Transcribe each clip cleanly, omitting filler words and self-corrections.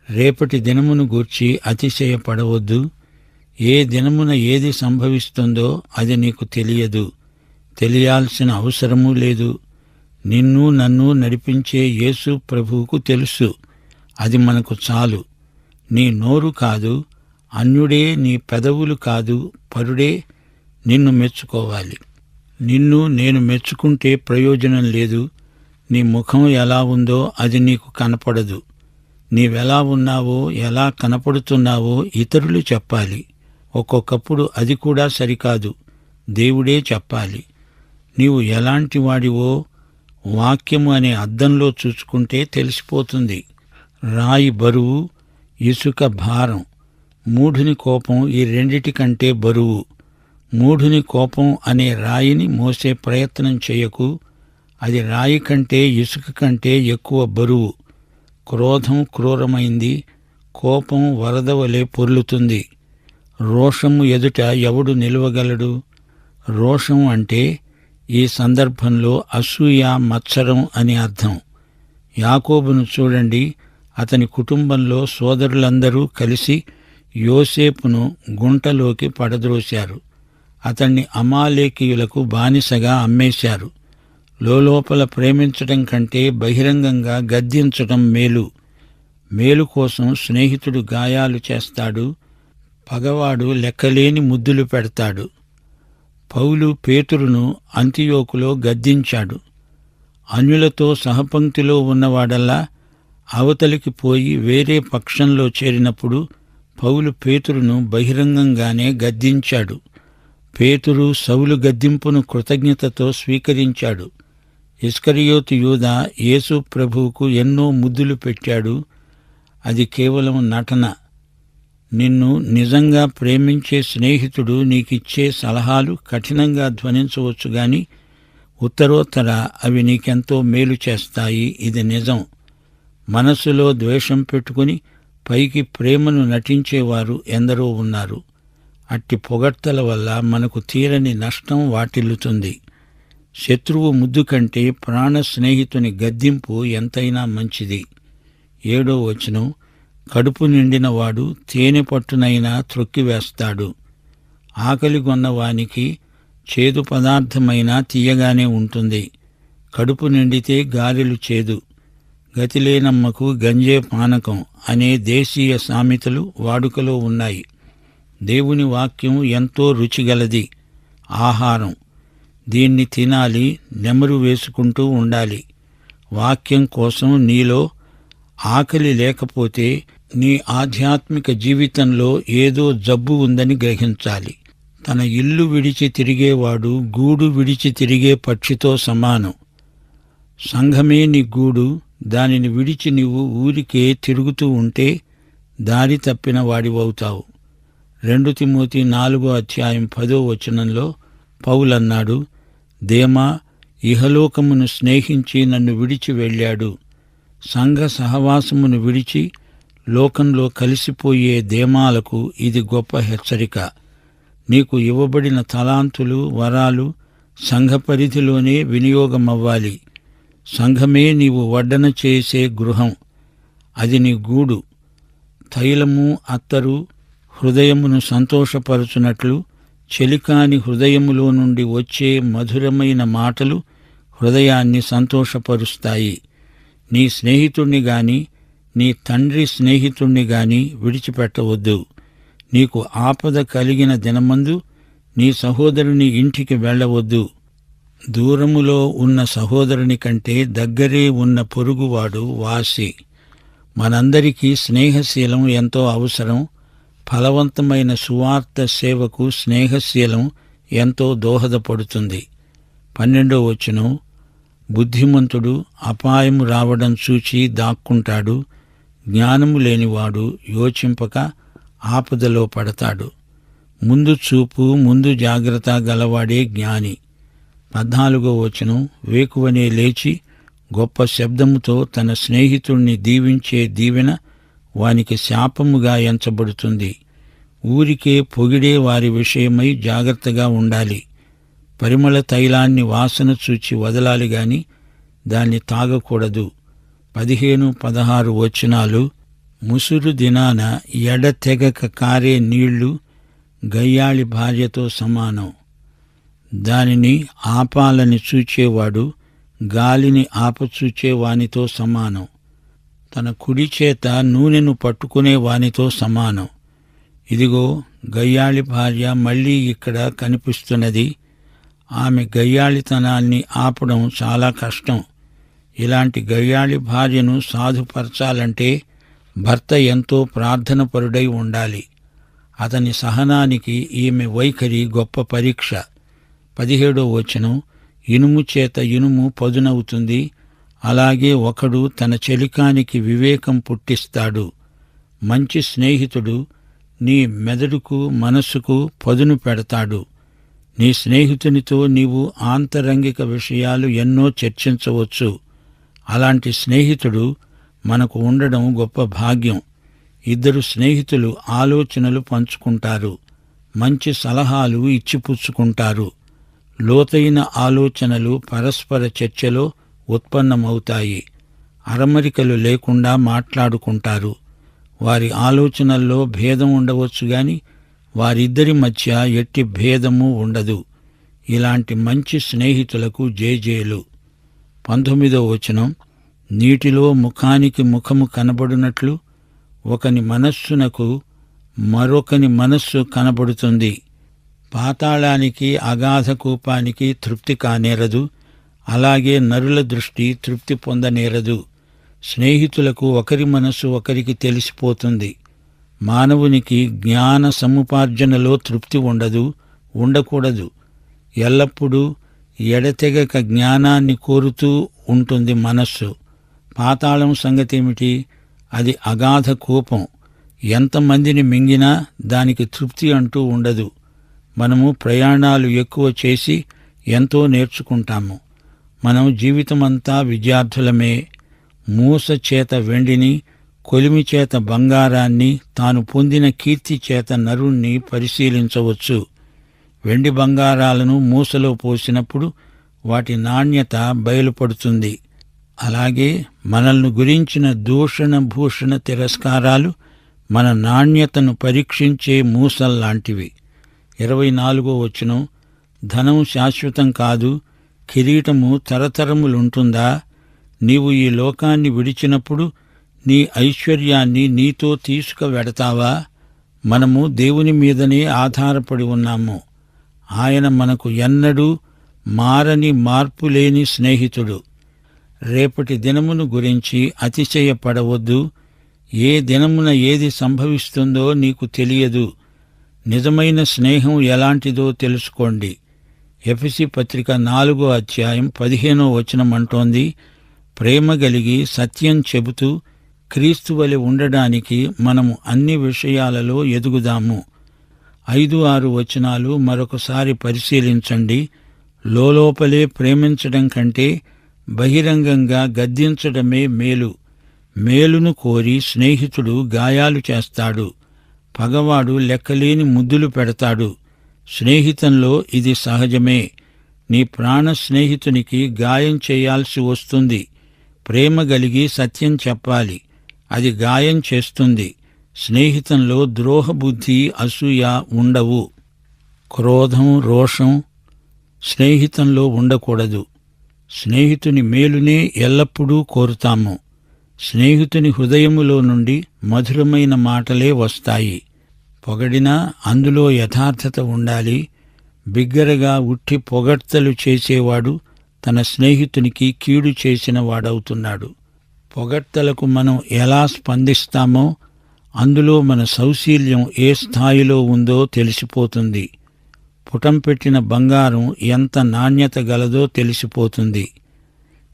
రేపటి దినమును గూర్చి అతిశయపడవద్దు. ఏ దినమున ఏది సంభవిస్తుందో అది నీకు తెలియదు, తెలియాల్సిన అవసరమూ లేదు. నిన్ను నన్ను నడిపించే యేసు ప్రభువుకు తెలుసు. అది మనకు చాలు. నీ నోరు కాదు, అన్యుడే నీ పెదవులు కాదు, పరుడే నిన్ను మెచ్చుకోవాలి. నిన్ను నేను మెచ్చుకుంటే ప్రయోజనం లేదు. నీ ముఖం ఎలా ఉందో అది నీకు కనపడదు. నీవెలా ఉన్నావో, ఎలా కనపడుతున్నావో ఇతరులు చెప్పాలి. ఒక్కొక్కప్పుడు అది కూడా సరికాదు, దేవుడే చెప్పాలి. నీవు ఎలాంటి వాడివో వాక్యము అనే అద్దంలో చూసుకుంటే తెలిసిపోతుంది. రాయి బరువు, ఇసుక భారం. మూఢుని కోపం ఈ రెండిటికంటే బరువు. మూఢుని కోపం అనే రాయిని మోసే ప్రయత్నం చేయకు. అది రాయి కంటే ఇసుక కంటే ఎక్కువ బరువు. క్రోధం క్రూరమైంది, కోపం వరద వలె పొర్లుతుంది. రోషము ఎదుట ఎవడు నిలవగలడు? రోషం అంటే ఈ సందర్భంలో అసూయ, మత్సరం అని అర్థం. యాకోబును చూడండి. అతని కుటుంబంలో సోదరులందరూ కలిసి యోసేపును గుంటలోకి పడద్రోశారు. అతన్ని అమాలేకీయులకు బానిసగా అమ్మేశారు. లోలోపల ప్రేమించటం కంటే బహిరంగంగా గద్దించటం మేలు. మేలు కోసం స్నేహితుడు గాయాలు చేస్తాడు, పగవాడు లెక్కలేని ముద్దులు పెడతాడు. పౌలు పేతురును అంతియోకులో గద్దించాడు. అన్యులతో సహపంక్తిలో ఉన్నవాడల్లా అవతలికి పోయి వేరే పక్షంలో చేరినప్పుడు పౌలు పేతురును బహిరంగంగానే గద్దించాడు. పేతురు సౌలు గద్దింపును కృతజ్ఞతతో స్వీకరించాడు. ఇస్కరియోతు యూదా యేసు ప్రభువుకు ఎన్నో ముద్దులు పెట్టాడు. అది కేవలం నటన. నిన్ను నిజంగా ప్రేమించే స్నేహితుడు నీకిచ్చే సలహాలు కఠినంగా ధ్వనించవచ్చు గాని ఉత్తరోత్తర అవి నీకెంతో మేలు చేస్తాయి. ఇది నిజం. మనస్సులో ద్వేషం పెట్టుకుని పైకి ప్రేమను నటించేవారు ఎందరో ఉన్నారు. అట్టి పొగడ్తల వల్ల మనకు తీరని నష్టం వాటిల్లుతుంది. శత్రువు ముద్దు కంటే ప్రాణ స్నేహితుని గద్దింపు ఎంతైనా మంచిది. 7వ వచనం, కడుపు నిండినవాడు తేనె పట్టునైనా త్రొక్కివేస్తాడు. ఆకలిగొన్నవానికి చేదు పదార్థమైనా తీయగానే ఉంటుంది. కడుపు నిండితే గారెలు చేదు. గతిలేనమ్మకు గంజే పానకం అనే దేశీయ సామెతలు వాడుకలో ఉన్నాయి. దేవుని వాక్యం ఎంతో రుచిగలది, ఆహారం. దీన్ని తినాలి, నెమరు వేసుకుంటూ ఉండాలి. వాక్యం కోసం నీలో ఆకలి లేకపోతే నీ ఆధ్యాత్మిక జీవితంలో ఏదో జబ్బు ఉందని గ్రహించాలి. తన ఇల్లు విడిచి తిరిగేవాడు గూడు విడిచి తిరిగే పక్షితో సమానం. సంఘమే నీ గూడు. దానిని విడిచి నీవు ఊరికే తిరుగుతూ ఉంటే దారి తప్పిన వాడివవుతావు. 2 తిమోతి 4వ అధ్యాయం 10వ వచనంలో పౌలన్నాడు, దేమా ఇహలోకమును స్నేహించి నన్ను విడిచి వెళ్ళాడు. సంఘ సహవాసమును విడిచి లోకంలో కలిసిపోయే దేమాలకు ఇది గొప్ప హెచ్చరిక. నీకు ఇవ్వబడిన తలాంతులు, వరాలు సంఘ పరిధిలోనే వినియోగమవ్వాలి. సంఘమే నీవు వడ్డన చేసే గృహం. అది నీ గూడు. తైలము, అత్తరు హృదయమును సంతోషపరచునట్లు చెలికాని హృదయములో నుండి వచ్చే మధురమైన మాటలు హృదయాన్ని సంతోషపరుస్తాయి. నీ స్నేహితుణ్ణి గాని నీ తండ్రి స్నేహితుణ్ణి గాని విడిచిపెట్టవద్దు. నీకు ఆపద కలిగిన దినమందు నీ సహోదరుని ఇంటికి వెళ్ళవద్దు. దూరములో ఉన్న సహోదరుని కంటే దగ్గరే ఉన్న పొరుగువాడు వాసి. మనందరికీ స్నేహశీలం ఎంతో అవసరం. ఫలవంతమైన సువార్త సేవకు స్నేహశీలం ఎంతో దోహదపడుతుంది. 12వ వచనం, బుద్ధిమంతుడు అపాయము రావడం చూచి దాక్కుంటాడు. జ్ఞానము లేనివాడు యోచింపక ఆపదలో పడతాడు. ముందు చూపు, ముందు జాగ్రత్త గలవాడే జ్ఞాని. 14వ వచనం, వేకువనే లేచి గొప్ప శబ్దముతో తన స్నేహితుణ్ణి దీవించే దీవెన వానికి శాపముగా ఎంచబడుతుంది. ఊరికే పొగిడే వారి విషయమై జాగ్రత్తగా ఉండాలి. పరిమళ తైలాన్ని వాసన చూచి వదలాలి గాని దాన్ని తాగకూడదు. 15, 16 వచనాలు, ముసురు దినాన ఎడతెగక కారే నీళ్లు గయ్యాళి భార్యతో సమానం. దానిని ఆపాలని చూచేవాడు గాలిని ఆపచూచేవానితో సమానం. తన కుడి చేత నూనెను పట్టుకునే వానితో సమానం. ఇదిగో గయ్యాళి భార్య మళ్లీ ఇక్కడ కనిపిస్తున్నది. ఆమె గయ్యాళితనాన్ని ఆపడం చాలా కష్టం. ఇలాంటి గయ్యాళి భార్యను సాధుపరచాలంటే భర్త ఎంతో ప్రార్థనపరుడై ఉండాలి. అతని సహనానికి ఈమె వైఖరి గొప్ప పరీక్ష. 17వ వచనం, ఇనుము చేత ఇనుము పదునవుతుంది, అలాగే ఒకడు తన చెలికానికి వివేకం పుట్టిస్తాడు. మంచి స్నేహితుడు నీ మెదడుకు మనస్సుకు పదును పెడతాడు. నీ స్నేహితునితో నీవు ఆంతరంగిక విషయాలు ఎన్నో చర్చించవచ్చు. అలాంటి స్నేహితుడు మనకు ఉండడం గొప్ప భాగ్యం. ఇద్దరు స్నేహితులు ఆలోచనలు పంచుకుంటారు, మంచి సలహాలు ఇచ్చిపుచ్చుకుంటారు. లోతైన ఆలోచనలు పరస్పర చర్చలో ఉత్పన్నమవుతాయి. అరమరికలు లేకుండా మాట్లాడుకుంటారు. వారి ఆలోచనల్లో భేదం ఉండవచ్చు గాని వారిద్దరి మధ్య ఎట్టి భేదము ఉండదు. ఇలాంటి మంచి స్నేహితులకు జేజేలు. 19వ వచనం, నీటిలో ముఖానికి ముఖము కనబడినట్లు ఒకని మనస్సునకు మరొకని మనస్సు కనబడుతుంది. పాతాళానికి అగాధ కూపానికి తృప్తి కానేరదు, అలాగే నరుల దృష్టి తృప్తి పొందనేరదు. స్నేహితులకు ఒకరి మనస్సు ఒకరికి తెలిసిపోతుంది. మానవునికి జ్ఞాన సముపార్జనలో తృప్తి ఉండదు, ఉండకూడదు. ఎల్లప్పుడూ ఎడతెగక జ్ఞానాన్ని కోరుతూ ఉంటుంది మనస్సు. పాతాళం సంగతేమిటి? అది అగాధ కూపం. ఎంతమందిని మింగినా దానికి తృప్తి అంటూ ఉండదు. మనము ప్రయాణాలు ఎక్కువ చేసి ఎంతో నేర్చుకుంటాము. మనం జీవితమంతా విద్యార్థులమే. మూస చేత వెండిని, కొలిమి చేత బంగారాన్ని, తాను పొందిన కీర్తి చేత నరుణ్ణి పరిశీలించవచ్చు. వెండి బంగారాలను మూసలో పోసినప్పుడు వాటి నాణ్యత బయలుపడుతుంది. అలాగే మనల్ని గురించిన దూషణ భూషణ తిరస్కారాలు మన నాణ్యతను పరీక్షించే మూసల్లాంటివి. 24వ వచనం, ధనం శాశ్వతం కాదు, కిరీటము తరతరములుంటుందా? నీవు ఈ లోకాన్ని విడిచినప్పుడు నీ ఐశ్వర్యాన్ని నీతో తీసుకువెడతావా? మనము దేవుని మీదనే ఆధారపడి ఉన్నాము. ఆయన మనకు ఎన్నడూ మారని మార్పులేని స్నేహితుడు. రేపటి దినమును గురించి అతిశయపడవద్దు. ఏ దినమున ఏది సంభవిస్తుందో నీకు తెలియదు. నిజమైన స్నేహం ఎలాంటిదో తెలుసుకోండి. ఎఫెసీ పత్రిక 4వ అధ్యాయం 15వ వచనం అంటోంది, ప్రేమ గలిగి సత్యం చెబుతూ క్రీస్తువలె ఉండడానికి మనము అన్ని విషయాలలో ఎదుగుదాము. 5-6 వచనాలు మరొకసారి పరిశీలించండి. లోలోపలే ప్రేమించడం కంటే బహిరంగంగా గద్దించడమే మేలు. మేలును కోరి స్నేహితుడు గాయాలు చేస్తాడు. పగవాడు లెక్కలేని ముద్దులు పెడతాడు. స్నేహితంలో ఇది సహజమే. నీ ప్రాణ స్నేహితునికి గాయం చేయాల్సి వస్తుంది. ప్రేమ గలిగి సత్యం చెప్పాలి. అది గాయం చేస్తుంది. స్నేహితంలో ద్రోహబుద్ధి, అసూయ ఉండవు. క్రోధం, రోషం స్నేహితంలో ఉండకూడదు. స్నేహితుని మేలునే ఎల్లప్పుడూ కోరుతాము. స్నేహితుని హృదయములో నుండి మధురమైన మాటలే వస్తాయి. పొగడినా అందులో యథార్థత ఉండాలి. బిగ్గరగా ఉట్టి పొగడ్తలు చేసేవాడు తన స్నేహితునికి కీడు చేసిన వాడవుతున్నాడు. పొగడ్తలకు మనం ఎలా స్పందిస్తామో అందులో మన సౌశీల్యం ఏ స్థాయిలో ఉందో తెలిసిపోతుంది. పుటం పెట్టిన బంగారం ఎంత నాణ్యత గలదో తెలిసిపోతుంది.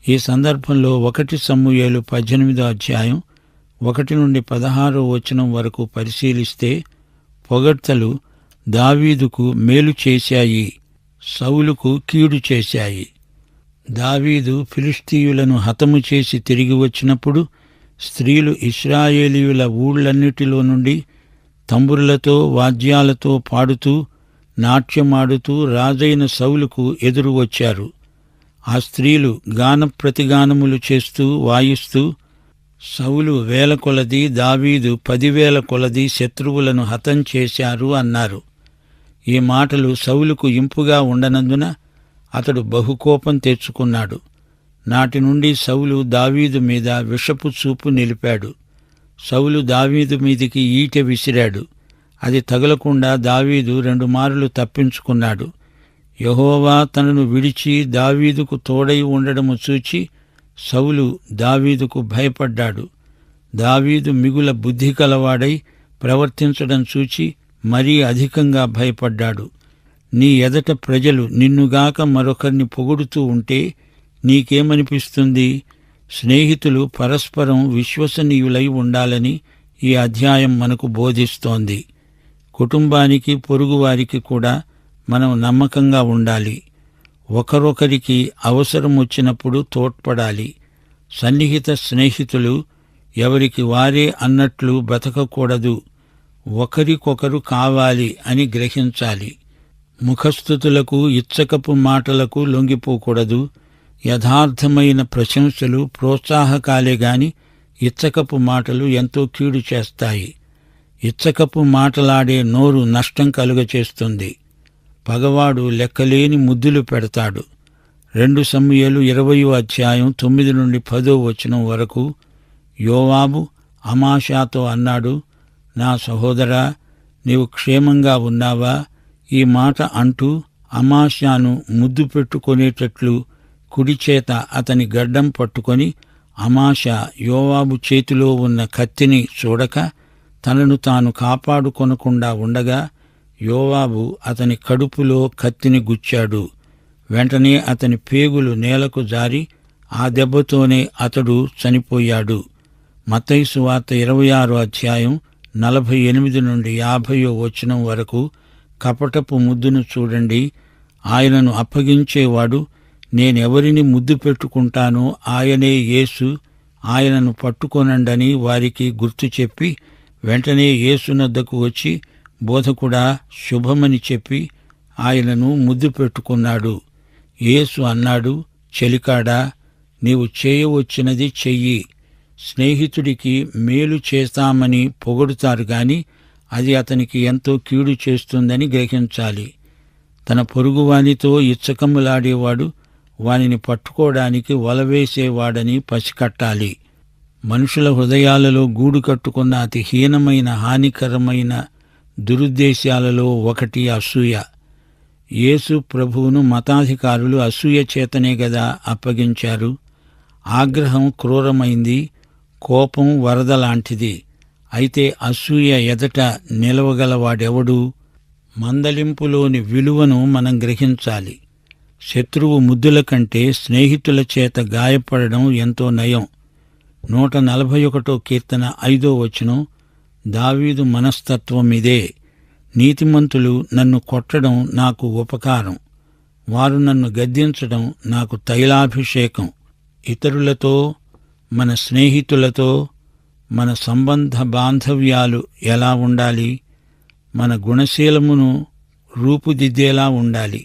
ఈ సందర్భంలో 1 సమూయేలు 18వ అధ్యాయం 1 నుండి 16వ వచనం వరకు పరిశీలిస్తే పొగడ్తలు దావీదుకు మేలు చేశాయి, సౌలుకు కీడు చేశాయి. దావీదు ఫిలిష్తీయులను హతము చేసి తిరిగి వచ్చినప్పుడు స్త్రీలు ఇశ్రాయేలీయుల ఊళ్ళన్నిటిలో నుండి తంబురులతో వాద్యాలతో పాడుతూ నాట్యమాడుతూ రాజైన సౌలుకు ఎదురు వచ్చారు. ఆ స్త్రీలు గాన ప్రతిగానములు చేస్తూ వాయిస్తూ సౌలు 1000 కొలది, దావీదు 10,000 కొలది శత్రువులను హతం చేశారు అన్నారు. ఈ మాటలు సౌలుకు ఇంపుగా ఉండనందున అతడు బహుకోపం తెచ్చుకున్నాడు. నాటి నుండి సౌలు దావీదు మీద విషపు చూపు నిలిపాడు. సౌలు దావీదు మీదికి ఈటె విసిరాడు. అది తగలకుండా దావీదు 2 మారులు తప్పించుకున్నాడు. యెహోవా తనను విడిచి దావీదుకు తోడై ఉండడము చూచి సౌలు దావీదుకు భయపడ్డాడు. దావీదు మిగుల బుద్ధి కలవాడై ప్రవర్తించడం చూచి మరీ అధికంగా భయపడ్డాడు. నీ ఎదట ప్రజలు నిన్నుగాక మరొకరిని పొగుడుతూ ఉంటే నీకేమనిపిస్తుంది? స్నేహితులు పరస్పరం విశ్వసనీయులై ఉండాలని ఈ అధ్యాయం మనకు బోధిస్తోంది. కుటుంబానికి, పొరుగువారికి కూడా మనం నమ్మకంగా ఉండాలి. ఒకరొకరికి అవసరం వచ్చినప్పుడు తోడ్పడాలి. సన్నిహిత స్నేహితులు ఎవరికి వారే అన్నట్లు బ్రతకకూడదు. ఒకరికొకరు కావాలి అని గ్రహించాలి. ముఖస్థుతులకు, ఇచ్చకపు మాటలకు లొంగిపోకూడదు. యథార్థమైన ప్రశంసలు ప్రోత్సాహకాలే గాని ఇచ్చకపు మాటలు ఎంతో కీడు చేస్తాయి. ఇచ్చకపు మాటలాడే నోరు నష్టం కలుగచేస్తుంది. పగవాడు లెక్కలేని ముద్దులు పెడతాడు. 2 సమూయేలు 20వ అధ్యాయం 9 నుండి 10వ వచనం వరకు యోవాబు అమాషాతో అన్నాడు, నా సహోదరా, నీవు క్షేమంగా ఉన్నావా? ఈ మాట అంటూ అమాషాను ముద్దు పెట్టుకొనేటట్లు కుడిచేత అతని గడ్డం పట్టుకొని అమాషా యోవాబు చేతిలో ఉన్న కత్తిని చూడక తనను తాను కాపాడుకొనకుండా ఉండగా యోవాబు అతని కడుపులో కత్తిని గుచ్చాడు. వెంటనే అతని పేగులు నేలకు జారి ఆ దెబ్బతోనే అతడు చనిపోయాడు. మత్తయి సువార్త 26వ అధ్యాయం 48 నుండి 50వ వచనం వరకు కపటపు ముద్దును చూడండి. ఆయనను అప్పగించేవాడు నేనెవరిని ముద్దు పెట్టుకుంటానో ఆయనే యేసు, ఆయనను పట్టుకొనండని వారికి గుర్తు చెప్పి వెంటనే యేసునద్దకు వచ్చి బోధకుడా శుభమని చెప్పి ఆయనను ముద్దు పెట్టుకున్నాడు. యేసు అన్నాడు, చెలికాడా, నీవు చేయవచ్చినది చెయ్యి. స్నేహితుడికి మేలు చేస్తామని పొగడుతారు గాని అది అతనికి ఎంతో కీడు చేస్తుందని గ్రహించాలి. తన పొరుగువానితో ఇచ్చకములాడేవాడు వానిని పట్టుకోవడానికి వలవేసేవాడని పసికట్టాలి. మనుషుల హృదయాలలో గూడు కట్టుకున్న అతి హీనమైన, హానికరమైన దురుద్దేశాలలో ఒకటి అసూయ. యేసు ప్రభువును మతాధికారులు అసూయ చేతనే గదా అప్పగించారు. ఆగ్రహం క్రూరమైంది, కోపం వరద లాంటిది. అయితే అసూయ ఎదట నిలవగలవాడెవడు? మందలింపులోని విలువను మనం గ్రహించాలి. శత్రువు ముద్దుల కంటే స్నేహితుల చేత గాయపడడం ఎంతో నయం. 141 కీర్తన 5వ వచనం దావీదు మనస్తత్వం ఇదే. నీతిమంతులు నన్ను కొట్టడం నాకు ఉపకారం, వారు నన్ను గద్దించడం నాకు తైలాభిషేకం. ఇతరులతో, మన స్నేహితులతో మన సంబంధ బాంధవ్యాలు ఎలా ఉండాలి? మన గుణశీలమును రూపుదిద్దేలా ఉండాలి.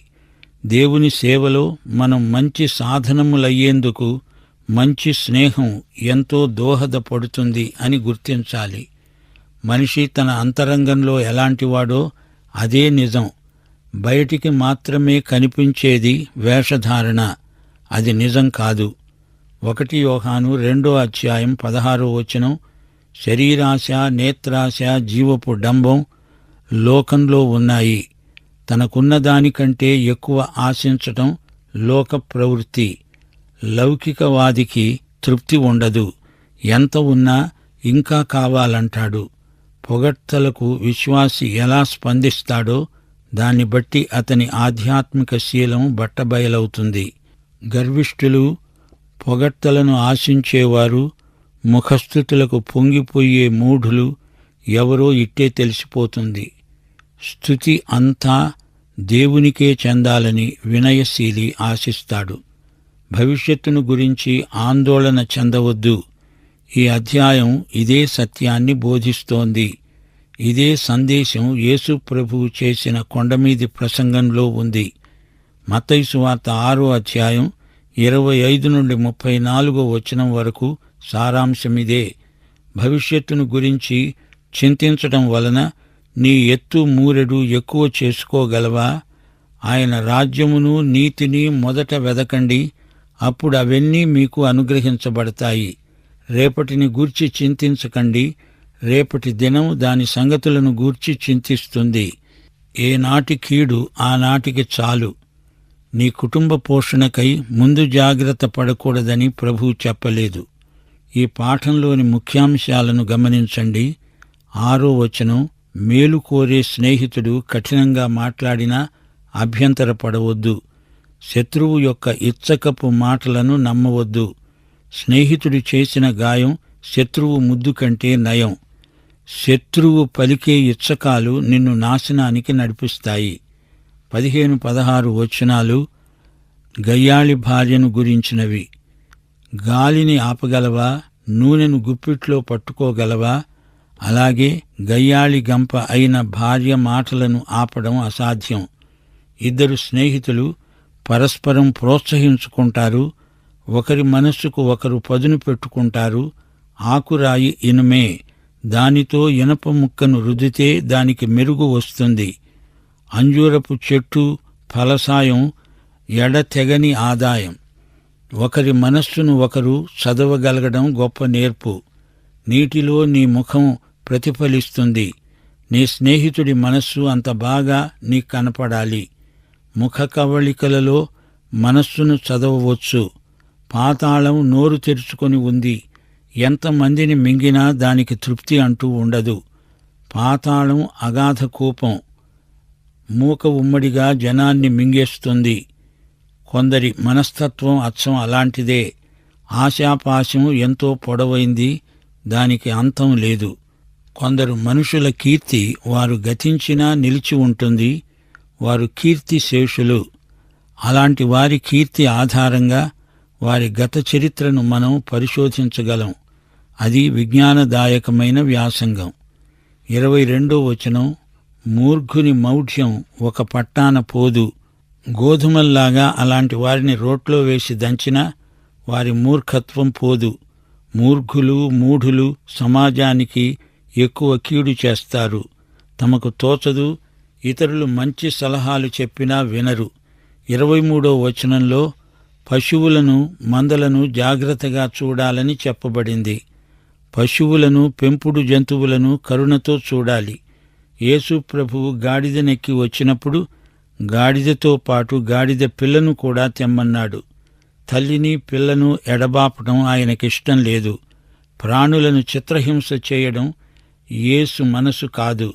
దేవుని సేవలో మనం మంచి సాధనములయ్యేందుకు మంచి స్నేహం ఎంతో దోహదపడుతుంది అని గుర్తించాలి. మనిషి తన అంతరంగంలో ఎలాంటివాడో అదే నిజం. బయటికి మాత్రమే కనిపించేది వేషధారణ, అది నిజం కాదు. 1 యోహాను 2వ అధ్యాయం 16వ వచనం శరీరాశ, నేత్రాశ, జీవపు డంబం లోకంలో ఉన్నాయి. తనకున్న దానికంటే ఎక్కువ ఆశించటం లోక ప్రవృత్తి. లౌకికవాదికి తృప్తి ఉండదు. ఎంత ఉన్నా ఇంకా కావాలంటాడు. పొగడ్తలకు విశ్వాసి ఎలా స్పందిస్తాడో దాన్ని బట్టి అతని ఆధ్యాత్మిక శీలం బట్టబయలవుతుంది. గర్విష్ఠులు, పొగడ్తలను ఆశించేవారు, ముఖస్థుతులకు పొంగిపోయే మూఢులు ఎవరో ఇట్టే తెలిసిపోతుంది. స్తుతి అంతా దేవునికే చెందాలని వినయశీలి ఆశిస్తాడు. భవిష్యత్తును గురించి ఆందోళన చెందవద్దు. ఈ అధ్యాయం ఇదే సత్యాన్ని బోధిస్తోంది. ఇదే సందేశం యేసు ప్రభువు చేసిన కొండమీది ప్రసంగంలో ఉంది. మత్తయి సువార్త 6వ అధ్యాయం 25 నుండి 34వ వచనం వరకు సారాంశమిదే. భవిష్యత్తును గురించి చింతించటం వలన నీ ఎత్తు మూరెడు ఎక్కువ చేసుకోగలవా? ఆయన రాజ్యమును నీతిని మొదట వెదకండి, అప్పుడు అవన్నీ మీకు అనుగ్రహించబడతాయి. రేపటిని గూర్చి చింతించకండి, రేపటి దినం దాని సంగతులను గూర్చి చింతిస్తుంది. ఏనాటి కీడు ఆనాటికి చాలు. నీ కుటుంబ పోషణకై ముందు జాగ్రత్త పడకూడదని ప్రభువు చెప్పలేదు. ఈ పాఠంలోని ముఖ్యాంశాలను గమనించండి. 6వ వచనం, మేలు కోరే స్నేహితుడు కఠినంగా మాట్లాడినా అభ్యంతరపడవద్దు. శత్రువు యొక్క ఇచ్చకపు మాటలను నమ్మవద్దు. స్నేహితుడు చేసిన గాయం శత్రువు ముద్దు కంటే నయం. శత్రువు పలికే ఇచ్చకాలు నిన్ను నాశనానికి నడిపిస్తాయి. 15-16 వచనాలు గయ్యాళి భార్యను గురించినవి. గాలిని ఆపగలవా? నూనెను గుప్పిట్లో పట్టుకోగలవా? అలాగే గయ్యాళి గంప అయిన భార్య మాటలను ఆపడం అసాధ్యం. ఇద్దరు స్నేహితులు పరస్పరం ప్రోత్సహించుకుంటారు. ఒకరి మనస్సుకు ఒకరు పదును పెట్టుకుంటారు. ఆకురాయి ఇనుమే, దానితో ఇనప ముక్కను రుద్దితే దానికి మెరుగు వస్తుంది. అంజూరపు చెట్టు ఫలసాయం ఎడతెగని ఆదాయం. ఒకరి మనస్సును ఒకరు చదవగలగడం గొప్ప నేర్పు. నీటిలో నీ ముఖం ప్రతిఫలిస్తుంది. నీ స్నేహితుడి మనస్సు అంత బాగా నీకు కనపడాలి. ముఖ కవళికలలో మనస్సును చదవవచ్చు. పాతాళం నోరు తెరుచుకొని ఉంది. ఎంతమందిని మింగినా దానికి తృప్తి అంటూ ఉండదు. పాతాళం అగాధ కూపం. మూక ఉమ్మడిగా జనాన్ని మింగేస్తుంది. కొందరి మనస్తత్వం అచ్చం అలాంటిదే. ఆశాపాశం ఎంతో పొడవైంది, దానికి అంతం లేదు. కొందరు మనుషుల కీర్తి వారు గతించినా నిలిచి ఉంటుంది. వారు కీర్తి శేషులు. అలాంటి వారి కీర్తి ఆధారంగా వారి గత చరిత్రను మనం పరిశోధించగలం. అది విజ్ఞానదాయకమైన వ్యాసంగం. 22వ వచనం, మూర్ఖుని మౌఢ్యం ఒక పట్టాన పోదు. గోధుమల్లాగా అలాంటి వారిని రోట్లో వేసి దంచినా వారి మూర్ఖత్వం పోదు. మూర్ఖులు, మూఢులు సమాజానికి ఎక్కువ కీడు చేస్తారు. తమకు తోచదు, ఇతరులు మంచి సలహాలు చెప్పినా వినరు. 23వ వచనంలో పశువులను, మందలను జాగ్రత్తగా చూడాలని చెప్పబడింది. పశువులను, పెంపుడు జంతువులను కరుణతో చూడాలి. యేసు ప్రభువు గాడిదనెక్కి వచ్చినప్పుడు గాడిదతో పాటు గాడిద పిల్లను కూడా తెమ్మన్నాడు. తల్లిని, పిల్లను ఎడబాపడం ఆయనకిష్టం లేదు. ప్రాణులను చిత్రహింస చేయడం యేసు మనసు కాదు.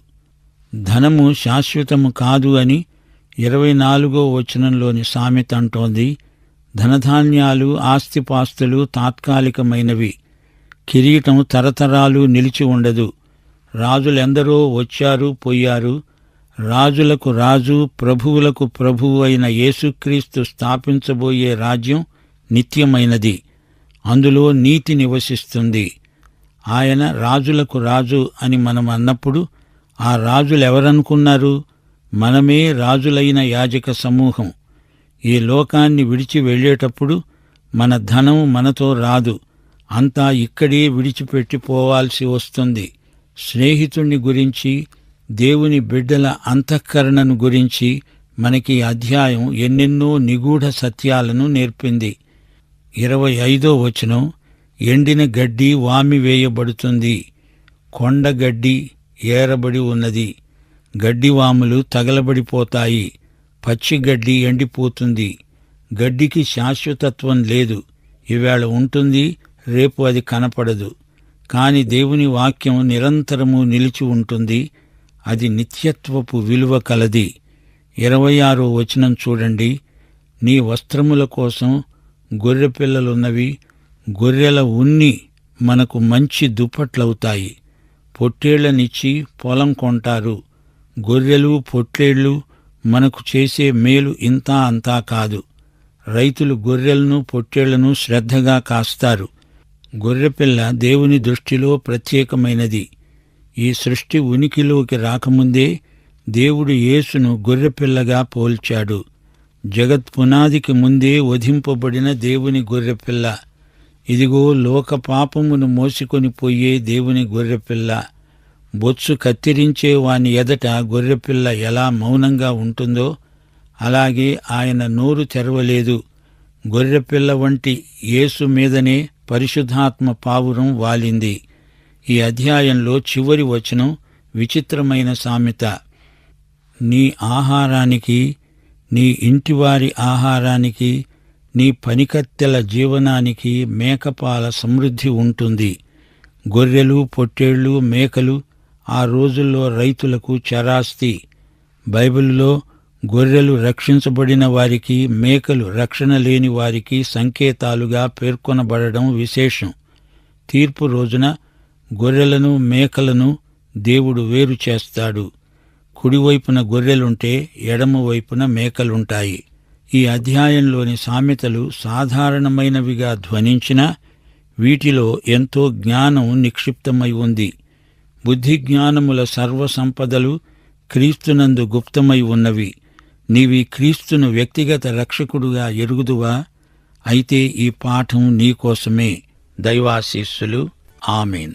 ధనము శాశ్వతము కాదు అని 24వ వచనంలోని సామెత అంటోంది. ధనధాన్యాలు, ఆస్తిపాస్తులు తాత్కాలికమైనవి. కిరీటం తరతరాలు నిలిచి ఉండదు. రాజులెందరో వచ్చారు, పోయారు. రాజులకు రాజు, ప్రభువులకు ప్రభువు అయిన యేసుక్రీస్తు స్థాపించబోయే రాజ్యం నిత్యమైనది. అందులో నీతి నివసిస్తుంది. ఆయన రాజులకు రాజు అని మనం అన్నప్పుడు ఆ రాజులెవరనుకున్నారు? మనమే రాజులైన యాజక సమూహం. ఈ లోకాన్ని విడిచి వెళ్ళేటప్పుడు మన ధనం మనతో రాదు. అంతా ఇక్కడే విడిచిపెట్టిపోవాల్సి వస్తుంది. స్నేహితుణ్ణి గురించి, దేవుని బిడ్డల అంతఃకరణను గురించి మనకి అధ్యాయం ఎన్నెన్నో నిగూఢ సత్యాలను నేర్పింది. 25వ వచనం, ఎండిన గడ్డి వామివేయబడుతుంది, కొండగడ్డి ఏరబడి ఉన్నది. గడ్డివాములు తగలబడిపోతాయి, పచ్చిగడ్డి ఎండిపోతుంది. గడ్డికి శాశ్వతత్వం లేదు. ఈవేళ ఉంటుంది, రేపు అది కనపడదు. కాని దేవుని వాక్యం నిరంతరము నిలిచి ఉంటుంది. అది నిత్యత్వపు విలువ కలది. 26వ వచనం చూడండి. నీ వస్త్రముల కోసం గొర్రెపిల్లలున్నవి. గొర్రెల ఉన్ని మనకు మంచి దుప్పట్లవుతాయి. పొట్టేళ్లనిచ్చి పొలం కొంటారు. గొర్రెలు, పొట్లేళ్లు మనకు చేసే మేలు ఇంతా అంతా కాదు. రైతులు గొర్రెలను, పొట్టేళ్లను శ్రద్ధగా కాస్తారు. గొర్రెపిల్ల దేవుని దృష్టిలో ప్రత్యేకమైనది. ఈ సృష్టి ఉనికిలోకి రాకముందే దేవుడు యేసును గొర్రెపిల్లగా పోల్చాడు. జగత్ పునాదికి ముందే వధింపబడిన దేవుని గొర్రెపిల్ల. ఇదిగో లోక పాపమును మోసికొని పోయే దేవుని గొర్రెపిల్ల. బొత్సు కత్తిరించే వాని ఎదట గొర్రెపిల్ల ఎలా మౌనంగా ఉంటుందో అలాగే ఆయన నోరు తెరవలేదు. గొర్రెపిల్ల వంటి యేసు మీదనే పరిశుద్ధాత్మ పావురం వాలింది. ఈ అధ్యాయంలో చివరి వచనం విచిత్రమైన సామెత. నీ ఆహారానికి, నీ ఇంటివారి ఆహారానికి, నీ పనికత్తెల జీవనానికి మేకపాల సమృద్ధి ఉంటుంది. గొర్రెలు, పొట్టేళ్లు, మేకలు ఆ రోజుల్లో రైతులకు చరాస్తి. బైబిల్లో గొర్రెలు రక్షించబడిన వారికి, మేకలు రక్షణ లేని వారికి సంకేతాలుగా పేర్కొనబడడం విశేషం. తీర్పు రోజున గొర్రెలను, మేకలను దేవుడు వేరు చేస్తాడు. కుడివైపున గొర్రెలుంటే ఎడమవైపున మేకలుంటాయి. ఈ అధ్యాయంలోని సామెతలు సాధారణమైనవిగా ధ్వనించినా వీటిలో ఎంతో జ్ఞానం నిక్షిప్తమై ఉంది. బుద్ధిజ్ఞానముల సర్వసంపదలు క్రీస్తునందు గుప్తమై ఉన్నవి. నీవి క్రీస్తును వ్యక్తిగత రక్షకుడుగా ఎరుగుదువా? అయితే ఈ పాఠం నీకోసమే. దైవాశీస్సులు. ఆమేన్.